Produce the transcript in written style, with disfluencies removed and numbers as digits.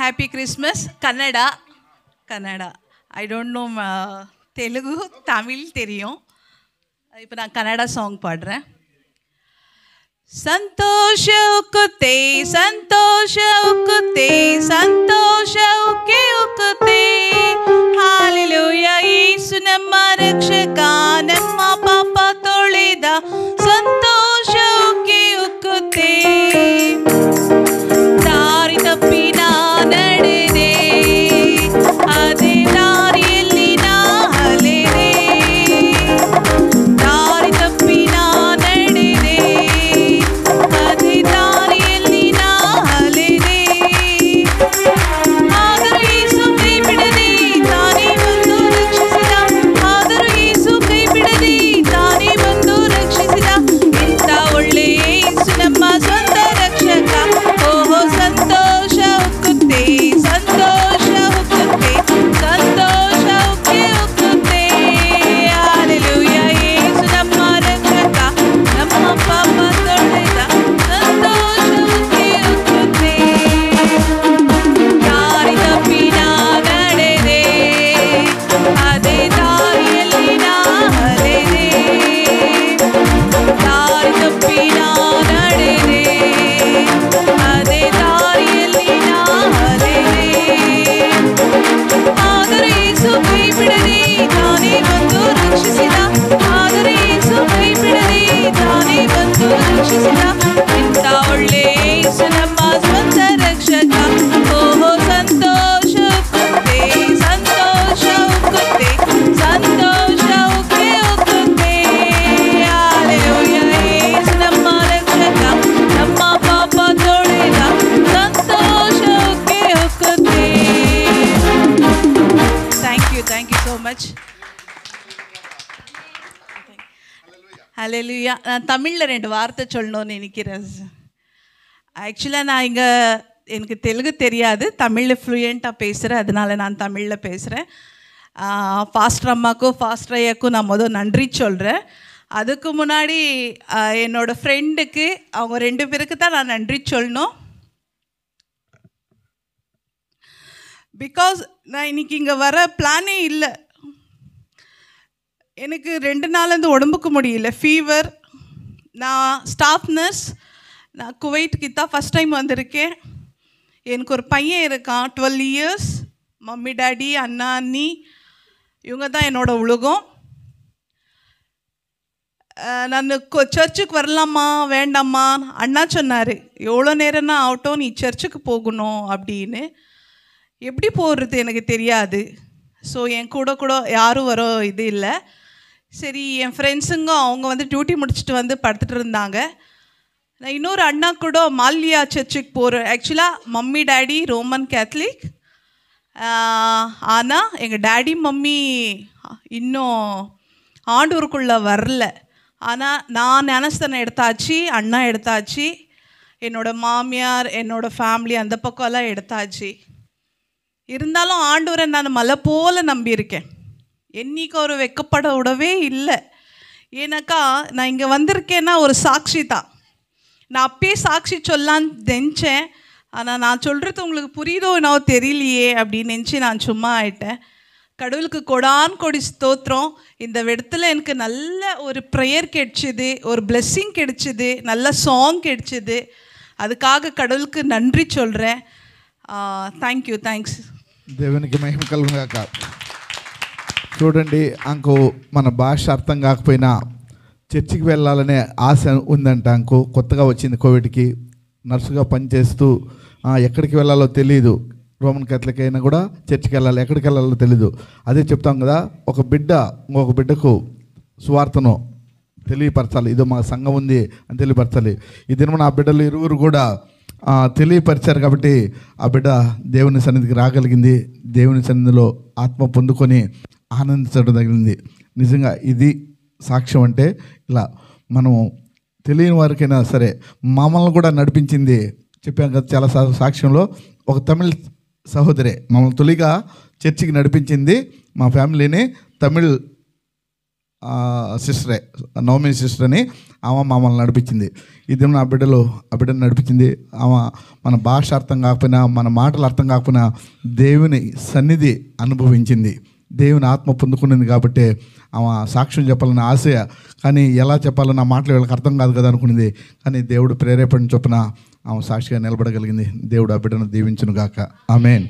Happy Christmas. Kannada I don't know Telugu, Tamil தெரியும். இப்போ நான் கன்னடா சாங் பாடுறேன். ಸಂತೋಷ ಉಕ್ಕುತ್ತೆ ಸಂತೋಷ ಉಕ್ಕುತ್ತೆ ಸಂತೋಷ ಉಕ್ಕಿ ಉಕ್ಕುತ್ತೆ ಹಾಲೆಲೂಯಾ ಯೇಸು ನಮ್ಮ ರಕ್ಷಕ ನಮ್ಮ ಪಾಪ ತೊಳೆದ ಸಂತೋಷ ಉಕ್ಕಿ ಉಕ್ಕುತ್ತೆ ದಾರಿ ತಪ್ಪಿ ನಾ ನಡೆದೆ ಅದೇ ದಾರಿಯಲ್ಲಿ ನಾ ಅಲೆದೆ ದಾರಿ ತಪ್ಪಿ ನಾ ನಡೆದೆ ಅದೇ ದಾರಿಯಲ್ಲಿ ನಾ ಅಲೆದೆ ಆದರೂ ಯೇಸು ಕೈ ಬಿಡದೆ ತಾನೇ ಬಂದು ರಕ್ಷಿಸಿದ ಆದರೂ ಯೇಸು ಕೈ ಬಿಡದೆ ತಾನೇ ಬಂದು ರಕ್ಷಿಸಿದ ಇಂಥ ಒಳ್ಳೆಯ ಯೇಸು ನಮ್ಮ ಸ್ವಂತ ರಕ್ಷಕ ಓಹೋ ಸಂತೋಷ ಉಕ್ಕುತ್ತೆ ಸಂತೋಷ ಉಕ್ಕುತ್ತೆ ಸಂತೋಷ ಉಕ್ಕಿ ಉಕ್ಕುತ್ತೆ ಹಾಲೆಲೂಯಾ ಯೇಸು ನಮ್ಮ ರಕ್ಷಕ ನಮ್ಮ ಪಾಪ ತೊಳೆದ ಸಂತೋಷ ಉಕ್ಕಿ ಉಕ್ಕುತ್ತೆ ದಾರಿ ತಪ್ಪಿ ನಾ ನಡೆದೆ ಅದೇ ದಾರಿಯಲ್ಲಿ ನಾ ಅಲೆದೆ ದಾರಿ ತಪ್ಪಿ ನಾ ನಡೆದೆ ಅದೇ ದಾರಿಯಲ್ಲಿ ನಾ ಅಲೆದೆ ಆದರೆ ಯೇಸು ಕೈ ಬಿಡದೆ ತಾನೇ ಬಂದು ರಕ್ಷಿಸಿದ ಆದರೆ ಯೇಸು ಕೈ ಬಿಡದೆ ತಾನೇ ಬಂದು ರಕ್ಷಿಸಿದ ಇಂಥ ಒಳ್ಳೆ ಯೇಸು ನಮ್ಮ ಸ್ವಂತ ರಕ್ಷಕ ಓಹೋ ಸಂತೋಷ ಉಕ್ಕುತ್ತೆ ಸಂತೋಷ ಉಕ್ಕುತ್ತೆ ಸಂತೋಷ ಉಕ್ಕಿ ಉಕ್ಕುತ್ತೆ ಹಾಲೆಲೂಯಾ ಯೇಸು ನಮ್ಮ ರಕ್ಷಕ ನಮ್ಮ ಪಾಪ ತೊಳೆದ ಸಂತೋಷ ಉಕ್ಕಿ ಉಕ್ಕುತ್ತೆ. Thank you so much. ஹalleluya. நான் தமிழில் 2 வார்த்தை சொல்லணும்னு நினைக்கிறேன். ஆக்சுவலாக நான் இங்கே எனக்கு தெலுங்கு தெரியாது, தமிழில் ஃப்ளூயண்ட்டாக பேசுகிறேன், அதனால் நான் தமிழில் பேசுகிறேன். ஃபாஸ்டர் அம்மாக்கும் ஃபாஸ்டர் ஐயாக்கும் நான் நன்றி சொல்கிறேன். அதுக்கு முன்னாடி என்னோடய ஃப்ரெண்டுக்கு அவங்க 2 பேருக்கு தான் நான் நன்றி சொல்லணும். பிகாஸ் நான் இன்றைக்கி இங்கே வர பிளானே இல்லை. எனக்கு 2 நாள்லேருந்து உடம்புக்கு முடியல, ஃபீவர். நான் ஸ்டாஃப் நர்ஸ். நான் குவைட்டுக்கு தான் ஃபஸ்ட் டைம் வந்திருக்கேன். எனக்கு ஒரு பையன் இருக்கான், 12 இயர்ஸ். மம்மி டாடி அண்ணா அண்ணி இவங்க தான் என்னோடய உலகம். நான் சர்ச்சுக்கு வரலாமா வேண்டாமா அண்ணா சொன்னார், எவ்வளோ நேரம்னா ஆகட்டும் நீ சர்ச்சுக்கு போகணும் அப்படின்னு. எப்படி போடுறது எனக்கு தெரியாது. ஸோ என் கூட யாரும் வர இது இல்லை. சரி, என் ஃப்ரெண்ட்ஸுங்க அவங்க வந்து டியூட்டி முடிச்சுட்டு வந்து படுத்துட்டு இருந்தாங்க. நான் இன்னொரு அண்ணா கூட மால்யா சர்ச்சுக்கு போகிறேன். ஆக்சுவலாக மம்மி டேடி ரோமன் கேத்தலிக். ஆனால் எங்கள் டேடி மம்மி இன்னும் ஆண்டூருக்குள்ளே வரல. ஆனால் நான் ஞானஸ்தானம் எடுத்தாச்சு, அண்ணா எடுத்தாச்சு, என்னோடய மாமியார் என்னோடய ஃபேமிலி அந்த பக்கம்லாம் எடுத்தாச்சு. இருந்தாலும் ஆண்டவரை நான் மலை போல் நம்பியிருக்கேன். என்னைக்கு ஒரு வெக்கப்பட விடவே இல்லை. ஏன்னாக்கா நான் இங்கே வந்திருக்கேன்னா ஒரு சாட்சி தான். நான் அப்பயே சாட்சி சொல்லலான்னு நினச்சேன். ஆனால் நான் சொல்கிறது உங்களுக்கு புரியுதோ என்னவோ தெரியலையே அப்படின்னு நினச்சி நான் சும்மா ஆயிட்டேன். கடவுளுக்கு கொடி ஸ்தோத்திரம். இந்த இடத்துல எனக்கு நல்ல ஒரு ப்ரேயர் கிடைச்சிது, ஒரு பிளெஸ்ஸிங் கிடைச்சிது, நல்ல சாங் கிடைச்சிது. அதுக்காக கடவுளுக்கு நன்றி சொல்கிறேன். థ్యాంక్స్. దేవునికి మహిమ కలుగుగాక. చూడండి, అంకు మన భాష అర్థం కాకపోయినా చర్చికి వెళ్ళాలనే ఆశ ఉందంట. అంకు కొత్తగా వచ్చింది కోవిడ్కి, నర్సుగా పనిచేస్తూ ఎక్కడికి వెళ్ళాలో తెలియదు. రోమన్ కేథలిక్ అయినా కూడా చర్చికి వెళ్ళాలి, ఎక్కడికి వెళ్ళాలో తెలీదు. అదే చెప్తాం కదా, ఒక బిడ్డ ఇంకొక బిడ్డకు సువార్తను తెలియపరచాలి. ఇదో మా సంఘం ఉంది అని తెలియపరచాలి. ఈ దినమున ఆ బిడ్డలు ఇరువురు కూడా తెలియపరిచారు కాబట్టి ఆ బిడ్డ దేవుని సన్నిధికి రాగలిగింది. దేవుని సన్నిధిలో ఆత్మ పొందుకొని ఆనందించడం తగిలింది. నిజంగా ఇది సాక్ష్యం. అంటే ఇలా మనం తెలియని వారికైనా సరే మమ్మల్ని కూడా నడిపించింది. చెప్పాం కదా చాలా సాక్ష్యంలో, ఒక తమిళ్ సహోదరే మమ్మల్ని తొలిగా చర్చికి నడిపించింది. మా ఫ్యామిలీని తమిళ్ సిస్టరే, నవమి సిస్టర్ అని ఆమె మమ్మల్ని నడిపించింది. ఇది నా బిడ్డను నడిపించింది. ఆమె మన భాష అర్థం కాకపోయినా, మన మాటలు అర్థం కాకపోయినా దేవుని సన్నిధి అనుభవించింది, దేవుని ఆత్మ పొందుకున్నది. కాబట్టి ఆమె సాక్ష్యం చెప్పాలని ఆశ, కానీ ఎలా చెప్పాలో నా మాటలు వీళ్ళకి అర్థం కాదు కదా అనుకునేది. కానీ దేవుడు ప్రేరేపణ చొప్పున ఆమె సాక్షిగా నిలబడగలిగింది. దేవుడు ఆ బిడ్డను దీవించును గాక. ఆమేన్.